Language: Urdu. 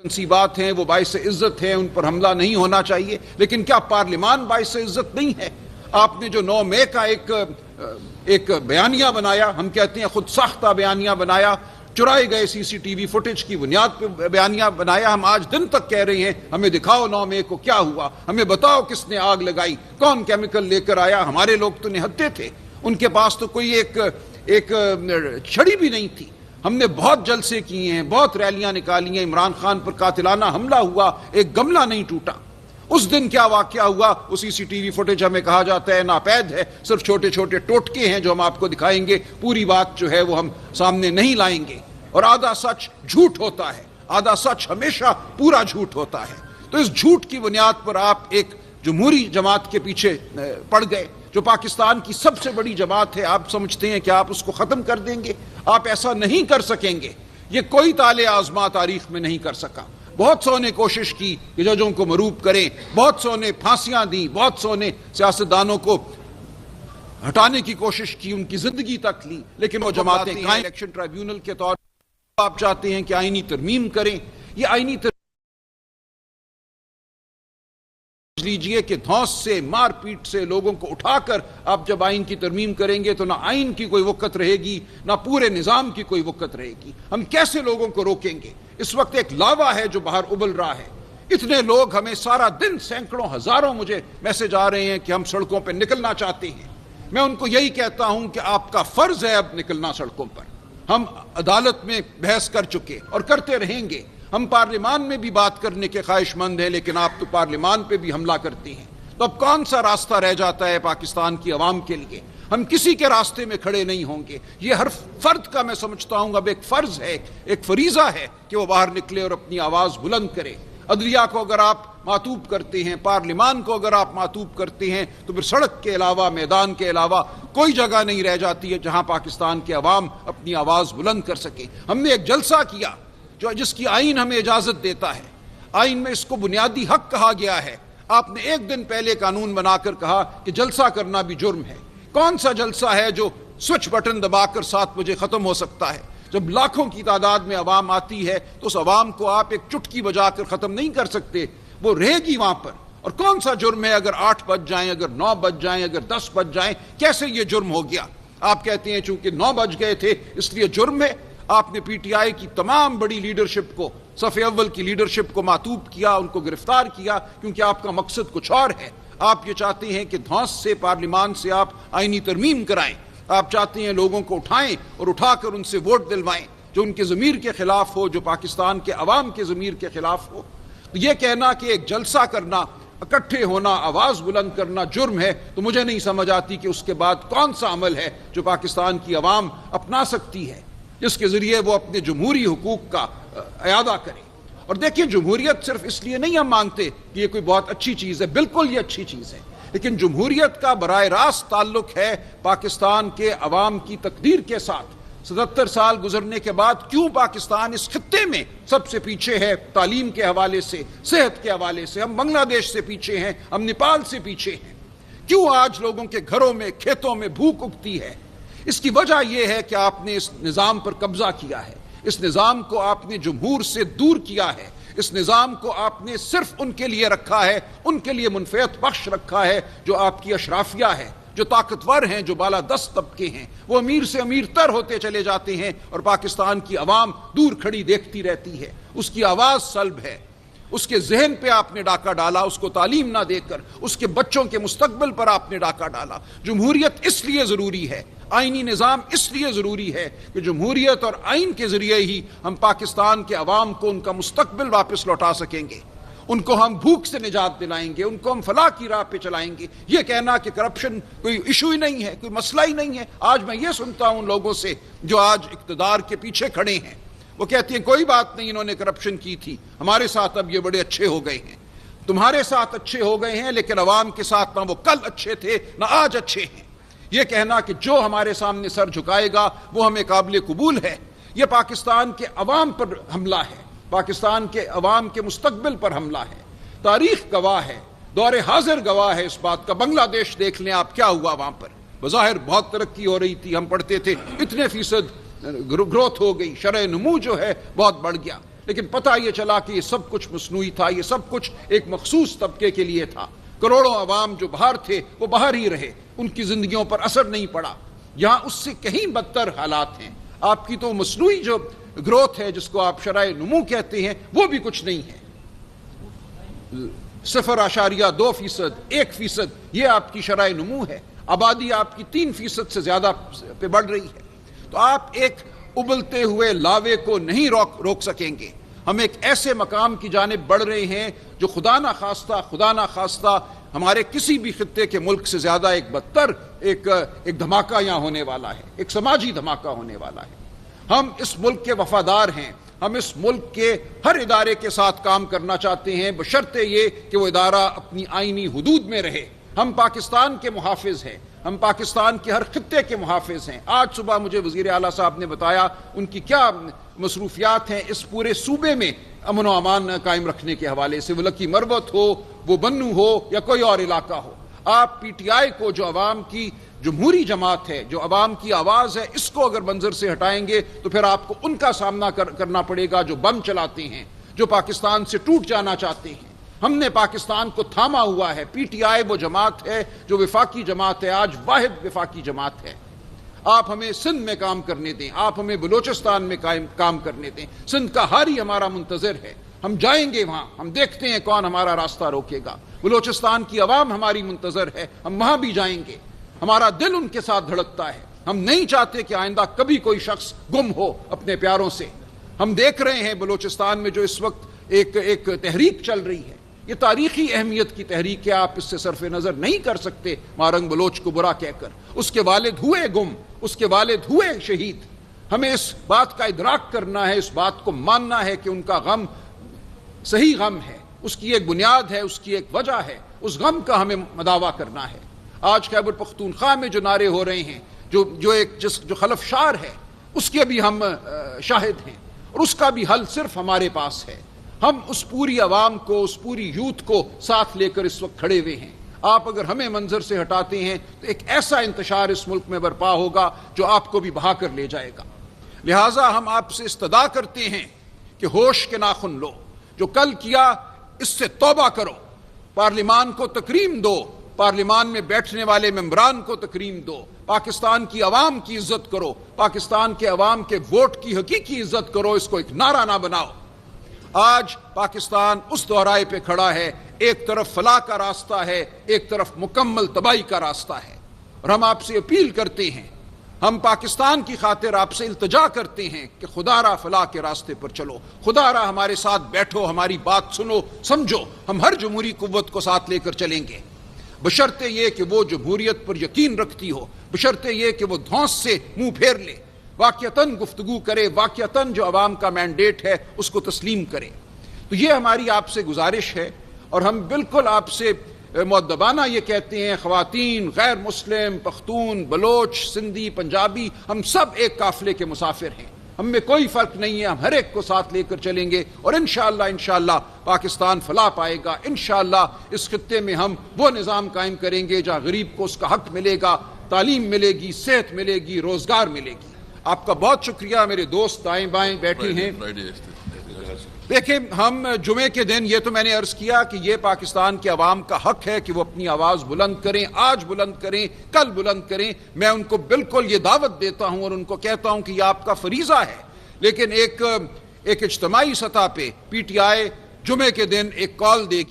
تنصیبات ہیں وہ باعث عزت ہیں، ان پر حملہ نہیں ہونا چاہیے، لیکن کیا پارلیمان باعث عزت نہیں ہے؟ آپ نے جو 9 مئی کا ایک بیانیہ بنایا، ہم کہتے ہیں خود ساختہ بیانیہ بنایا، چرائے گئے سی سی ٹی وی فوٹیج کی بنیاد پہ بیانیہ بنایا، ہم آج دن تک کہہ رہے ہیں ہمیں دکھاؤ 9 مئی کو کیا ہوا، ہمیں بتاؤ کس نے آگ لگائی، کون کیمیکل لے کر آیا۔ ہمارے لوگ تو نہتے تھے، ان کے پاس تو کوئی ایک چھڑی بھی نہیں تھی۔ ہم نے بہت جلسے کیے ہیں، بہت ریلیاں نکالی ہیں، عمران خان پر قاتلانہ حملہ ہوا، ایک گملہ نہیں ٹوٹا۔ اس دن کیا واقعہ ہوا، وہ سی سی ٹی وی فوٹیج ہمیں کہا جاتا ہے ناپید ہے، صرف چھوٹے چھوٹے ٹوٹکے ہیں جو ہم آپ کو دکھائیں گے، پوری بات جو ہے وہ ہم سامنے نہیں لائیں گے۔ اور آدھا سچ جھوٹ ہوتا ہے، آدھا سچ ہمیشہ پورا جھوٹ ہوتا ہے۔ تو اس جھوٹ کی بنیاد پر آپ ایک جمہوری جماعت کے پیچھے پڑ گئے، جو پاکستان کی سب سے بڑی جماعت ہے۔ آپ سمجھتے ہیں کہ آپ اس کو ختم کر دیں گے؟ آپ ایسا نہیں کر سکیں گے، یہ کوئی طالع آزما تاریخ میں نہیں کر سکا۔ بہت سو نے کوشش کی کہ ججوں کو مروب کریں، بہت سو نے پھانسیاں دیں، بہت سو نے سیاستدانوں کو ہٹانے کی کوشش کی، ان کی زندگی تک لی، لیکن وہ جماعتیں قائم۔ الیکشن ٹرائیبیونل کے طور پر آپ چاہتے ہیں کہ آئینی ترمیم کریں، یہ آئینی ترمیم لیجئے کہ دھونس سے، مار پیٹ سے لوگوں کو اٹھا کر آپ جب آئین کی ترمیم کریں گے تو نہ آئین کی کوئی وقت رہے گی، نہ پورے نظام کی کوئی وقت رہے گی۔ ہم کیسے لوگوں کو روکیں گے؟ اس وقت ایک لاوا ہے جو باہر ابل رہا ہے، اتنے لوگ ہمیں سارا دن سینکڑوں ہزاروں مجھے میسج آ رہے ہیں کہ ہم سڑکوں پہ نکلنا چاہتے ہیں۔ میں ان کو یہی کہتا ہوں کہ آپ کا فرض ہے اب نکلنا سڑکوں پر۔ ہم عدالت میں بحث کر چکے اور کرتے رہیں گے، ہم پارلیمان میں بھی بات کرنے کے خواہش مند ہیں، لیکن آپ تو پارلیمان پہ بھی حملہ کرتے ہیں۔ تو اب کون سا راستہ رہ جاتا ہے پاکستان کی عوام کے لیے؟ ہم کسی کے راستے میں کھڑے نہیں ہوں گے۔ یہ ہر فرد کا میں سمجھتا ہوں اب ایک فرض ہے، ایک فریضہ ہے کہ وہ باہر نکلے اور اپنی آواز بلند کرے۔ عدلیہ کو اگر آپ معطوب کرتے ہیں، پارلیمان کو اگر آپ معطوب کرتے ہیں، تو پھر سڑک کے علاوہ، میدان کے علاوہ کوئی جگہ نہیں رہ جاتی ہے جہاں پاکستان کے عوام اپنی آواز بلند کر سکے۔ ہم نے ایک جلسہ کیا جس کی آئین ہمیں اجازت دیتا ہے، آئین میں اس کو بنیادی حق کہا گیا ہے۔ آپ نے ایک دن پہلے قانون بنا کر کہا کہ جلسہ کرنا بھی جرم ہے۔ کون سا جلسہ ہے جو سوئچ بٹن دبا کر 7 بجے ختم ہو سکتا ہے؟ جب لاکھوں کی تعداد میں عوام آتی ہے تو اس عوام کو آپ ایک چٹکی بجا کر ختم نہیں کر سکتے، وہ رہے گی وہاں پر۔ اور کون سا جرم ہے اگر 8 بج جائیں، اگر 9 بج جائیں، اگر 10 بج جائیں؟ کیسے یہ جرم ہو گیا؟ آپ کہتے ہیں چونکہ 9 بج گئے تھے اس لیے جرم ہے۔ آپ نے پی ٹی آئی کی تمام بڑی لیڈرشپ کو، صف اول کی لیڈرشپ کو معطوب کیا، ان کو گرفتار کیا، کیونکہ آپ کا مقصد کچھ اور ہے۔ آپ یہ چاہتے ہیں کہ دھونس سے، پارلیمان سے آپ آئینی ترمیم کرائیں۔ آپ چاہتے ہیں لوگوں کو اٹھائیں اور اٹھا کر ان سے ووٹ دلوائیں جو ان کے ضمیر کے خلاف ہو، جو پاکستان کے عوام کے ضمیر کے خلاف ہو۔ تو یہ کہنا کہ ایک جلسہ کرنا، اکٹھے ہونا، آواز بلند کرنا جرم ہے، تو مجھے نہیں سمجھ آتی کہ اس کے بعد کون سا عمل ہے جو پاکستان کی عوام اپنا سکتی ہے، جس کے ذریعے وہ اپنے جمہوری حقوق کا اعادہ کرے۔ اور دیکھیں، جمہوریت صرف اس لیے نہیں ہم مانگتے کہ یہ کوئی بہت اچھی چیز ہے، بالکل یہ اچھی چیز ہے، لیکن جمہوریت کا براہ راست تعلق ہے پاکستان کے عوام کی تقدیر کے ساتھ۔ 77 سال گزرنے کے بعد کیوں پاکستان اس خطے میں سب سے پیچھے ہے؟ تعلیم کے حوالے سے، صحت کے حوالے سے ہم بنگلہ دیش سے پیچھے ہیں، ہم نیپال سے پیچھے ہیں۔ کیوں آج لوگوں کے گھروں میں، کھیتوں میں بھوک اگتی ہے؟ اس کی وجہ یہ ہے کہ آپ نے اس نظام پر قبضہ کیا ہے، اس نظام کو آپ نے جمہور سے دور کیا ہے، اس نظام کو آپ نے صرف ان کے لیے رکھا ہے، ان کے لیے منفعت بخش رکھا ہے جو آپ کی اشرافیہ ہے، جو طاقتور ہیں، جو بالادست طبقے ہیں۔ وہ امیر سے امیر تر ہوتے چلے جاتے ہیں اور پاکستان کی عوام دور کھڑی دیکھتی رہتی ہے۔ اس کی آواز سلب ہے، اس کے ذہن پہ آپ نے ڈاکہ ڈالا، اس کو تعلیم نہ دے کر اس کے بچوں کے مستقبل پر آپ نے ڈاکہ ڈالا۔ جمہوریت اس لیے ضروری ہے، آئینی نظام اس لیے ضروری ہے کہ جمہوریت اور آئین کے ذریعے ہی ہم پاکستان کے عوام کو ان کا مستقبل واپس لوٹا سکیں گے، ان کو ہم بھوک سے نجات دلائیں گے، ان کو ہم فلاح کی راہ پہ چلائیں گے۔ یہ کہنا کہ کرپشن کوئی ایشو ہی نہیں ہے، کوئی مسئلہ ہی نہیں ہے۔ آج میں یہ سنتا ہوں لوگوں سے جو آج اقتدار کے پیچھے کھڑے ہیں، وہ کہتے ہیں کوئی بات نہیں، انہوں نے کرپشن کی تھی، ہمارے ساتھ اب یہ بڑے اچھے ہو گئے ہیں۔ تمہارے ساتھ اچھے ہو گئے ہیں، لیکن عوام کے ساتھ نہ وہ کل اچھے تھے نہ آج اچھے ہیں۔ یہ کہنا کہ جو ہمارے سامنے سر جھکائے گا وہ ہمیں قابل قبول ہے، یہ پاکستان کے عوام پر حملہ ہے، پاکستان کے عوام کے مستقبل پر حملہ ہے۔ تاریخ گواہ ہے، دور حاضر گواہ ہے اس بات کا۔ بنگلہ دیش دیکھ لیں آپ، کیا ہوا وہاں پر؟ بظاہر بہت ترقی ہو رہی تھی، ہم پڑھتے تھے اتنے فیصد گروتھ ہو گئی، شرح نمو جو ہے بہت بڑھ گیا، لیکن پتہ یہ چلا کہ یہ سب کچھ مصنوعی تھا، یہ سب کچھ ایک مخصوص طبقے کے لیے تھا۔ کروڑوں عوام جو باہر تھے وہ باہر ہی رہے، ان کی زندگیوں پر اثر نہیں پڑا۔ یہاں اس سے کہیں بدتر حالات ہیں۔ آپ کی تو مصنوعی جو گروتھ ہے جس کو آپ شرح نمو کہتے ہیں وہ بھی کچھ نہیں ہے۔ 0.2%، 1% یہ آپ کی شرح نمو ہے۔ آبادی آپ کی 3% سے زیادہ پہ بڑھ رہی ہے۔ تو آپ ایک ابلتے ہوئے لاوے کو نہیں روک سکیں گے۔ ہم ایک ایسے مقام کی جانب بڑھ رہے ہیں جو خدا نہ خواستہ ہمارے کسی بھی خطے کے ملک سے زیادہ ایک بدتر ایک دھماکہ یہاں ہونے والا ہے، ایک سماجی دھماکہ ہونے والا ہے۔ ہم اس ملک کے وفادار ہیں، ہم اس ملک کے ہر ادارے کے ساتھ کام کرنا چاہتے ہیں بشرطے یہ کہ وہ ادارہ اپنی آئینی حدود میں رہے۔ ہم پاکستان کے محافظ ہیں، ہم پاکستان کے ہر خطے کے محافظ ہیں۔ آج صبح مجھے وزیر اعلیٰ صاحب نے بتایا ان کی کیا مصروفیات ہیں اس پورے صوبے میں امن و امان قائم رکھنے کے حوالے سے، وہ لکی مروت ہو، وہ بنو ہو یا کوئی اور علاقہ ہو۔ آپ پی ٹی آئی کو جو عوام کی جمہوری جماعت ہے، جو عوام کی آواز ہے، اس کو اگر منظر سے ہٹائیں گے تو پھر آپ کو ان کا سامنا کرنا پڑے گا جو بم چلاتے ہیں، جو پاکستان سے ٹوٹ جانا چاہتے ہیں۔ ہم نے پاکستان کو تھاما ہوا ہے۔ پی ٹی آئی وہ جماعت ہے جو وفاقی جماعت ہے، آج واحد وفاقی جماعت ہے۔ آپ ہمیں سندھ میں کام کرنے دیں، آپ ہمیں بلوچستان میں کام کرنے دیں۔ سندھ کا حالی ہمارا منتظر ہے، ہم جائیں گے وہاں، ہم دیکھتے ہیں کون ہمارا راستہ روکے گا۔ بلوچستان کی عوام ہماری منتظر ہے، ہم وہاں بھی جائیں گے۔ ہمارا دل ان کے ساتھ دھڑکتا ہے۔ ہم نہیں چاہتے کہ آئندہ کبھی کوئی شخص گم ہو اپنے پیاروں سے۔ ہم دیکھ رہے ہیں بلوچستان میں جو اس وقت ایک تحریک چل رہی ہے، یہ تاریخی اہمیت کی تحریک ہے، آپ اس سے صرف نظر نہیں کر سکتے مارنگ بلوچ کو برا کہہ کر۔ اس کے والد ہوئے گم، اس کے والد ہوئے شہید۔ ہمیں اس بات کا ادراک کرنا ہے، اس بات کو ماننا ہے کہ ان کا غم صحیح غم ہے، اس کی ایک بنیاد ہے، اس کی ایک وجہ ہے، اس غم کا ہمیں مداوع کرنا ہے۔ آج خیبر پختونخوا میں جو نعرے ہو رہے ہیں، جو خلف شار ہے، اس کے بھی ہم شاہد ہیں، اور اس کا بھی حل صرف ہمارے پاس ہے۔ ہم اس پوری عوام کو، اس پوری یوتھ کو ساتھ لے کر اس وقت کھڑے ہوئے ہیں۔ آپ اگر ہمیں منظر سے ہٹاتے ہیں تو ایک ایسا انتشار اس ملک میں برپا ہوگا جو آپ کو بھی بہا کر لے جائے گا۔ لہٰذا ہم آپ سے استدعا کرتے ہیں کہ ہوش کے ناخن لو، جو کل کیا اس سے توبہ کرو، پارلیمان کو تکریم دو، پارلیمان میں بیٹھنے والے ممبران کو تکریم دو، پاکستان کی عوام کی عزت کرو، پاکستان کے عوام کے ووٹ کی حقیقی عزت کرو، اس کو ایک نعرہ نہ بناؤ۔ آج پاکستان اس دورائے پہ کھڑا ہے، ایک طرف فلاح کا راستہ ہے، ایک طرف مکمل تباہی کا راستہ ہے، اور ہم آپ سے اپیل کرتے ہیں، ہم پاکستان کی خاطر آپ سے التجا کرتے ہیں کہ خدا را فلاح کے راستے پر چلو، خدا را ہمارے ساتھ بیٹھو، ہماری بات سنو، سمجھو۔ ہم ہر جمہوری قوت کو ساتھ لے کر چلیں گے، بشرطے یہ کہ وہ جمہوریت پر یقین رکھتی ہو، بشرطے یہ کہ وہ دھونس سے منہ پھیر لے، واقعتاً گفتگو کرے، واقعتاً جو عوام کا مینڈیٹ ہے اس کو تسلیم کرے۔ تو یہ ہماری آپ سے گزارش ہے، اور ہم بالکل آپ سے مؤدبانہ یہ کہتے ہیں، خواتین، غیر مسلم، پختون، بلوچ، سندھی، پنجابی، ہم سب ایک قافلے کے مسافر ہیں، ہم میں کوئی فرق نہیں ہے، ہم ہر ایک کو ساتھ لے کر چلیں گے، اور انشاءاللہ پاکستان فلاح پائے گا۔ انشاءاللہ اس خطے میں ہم وہ نظام قائم کریں گے جہاں غریب کو اس کا حق ملے گا، تعلیم ملے گی، صحت ملے گی، روزگار ملے گی۔ آپ کا بہت شکریہ۔ میرے دوست دائیں بائیں بیٹھے ہیں، دیکھیں ہم جمعے کے دن، یہ تو میں نے عرض کیا کہ یہ پاکستان کے عوام کا حق ہے کہ وہ اپنی آواز بلند کریں، آج بلند کریں، کل بلند کریں۔ میں ان کو بالکل یہ دعوت دیتا ہوں اور ان کو کہتا ہوں کہ یہ آپ کا فریضہ ہے، لیکن ایک اجتماعی سطح پہ پی ٹی آئی جمعے کے دن ایک کال دے گی۔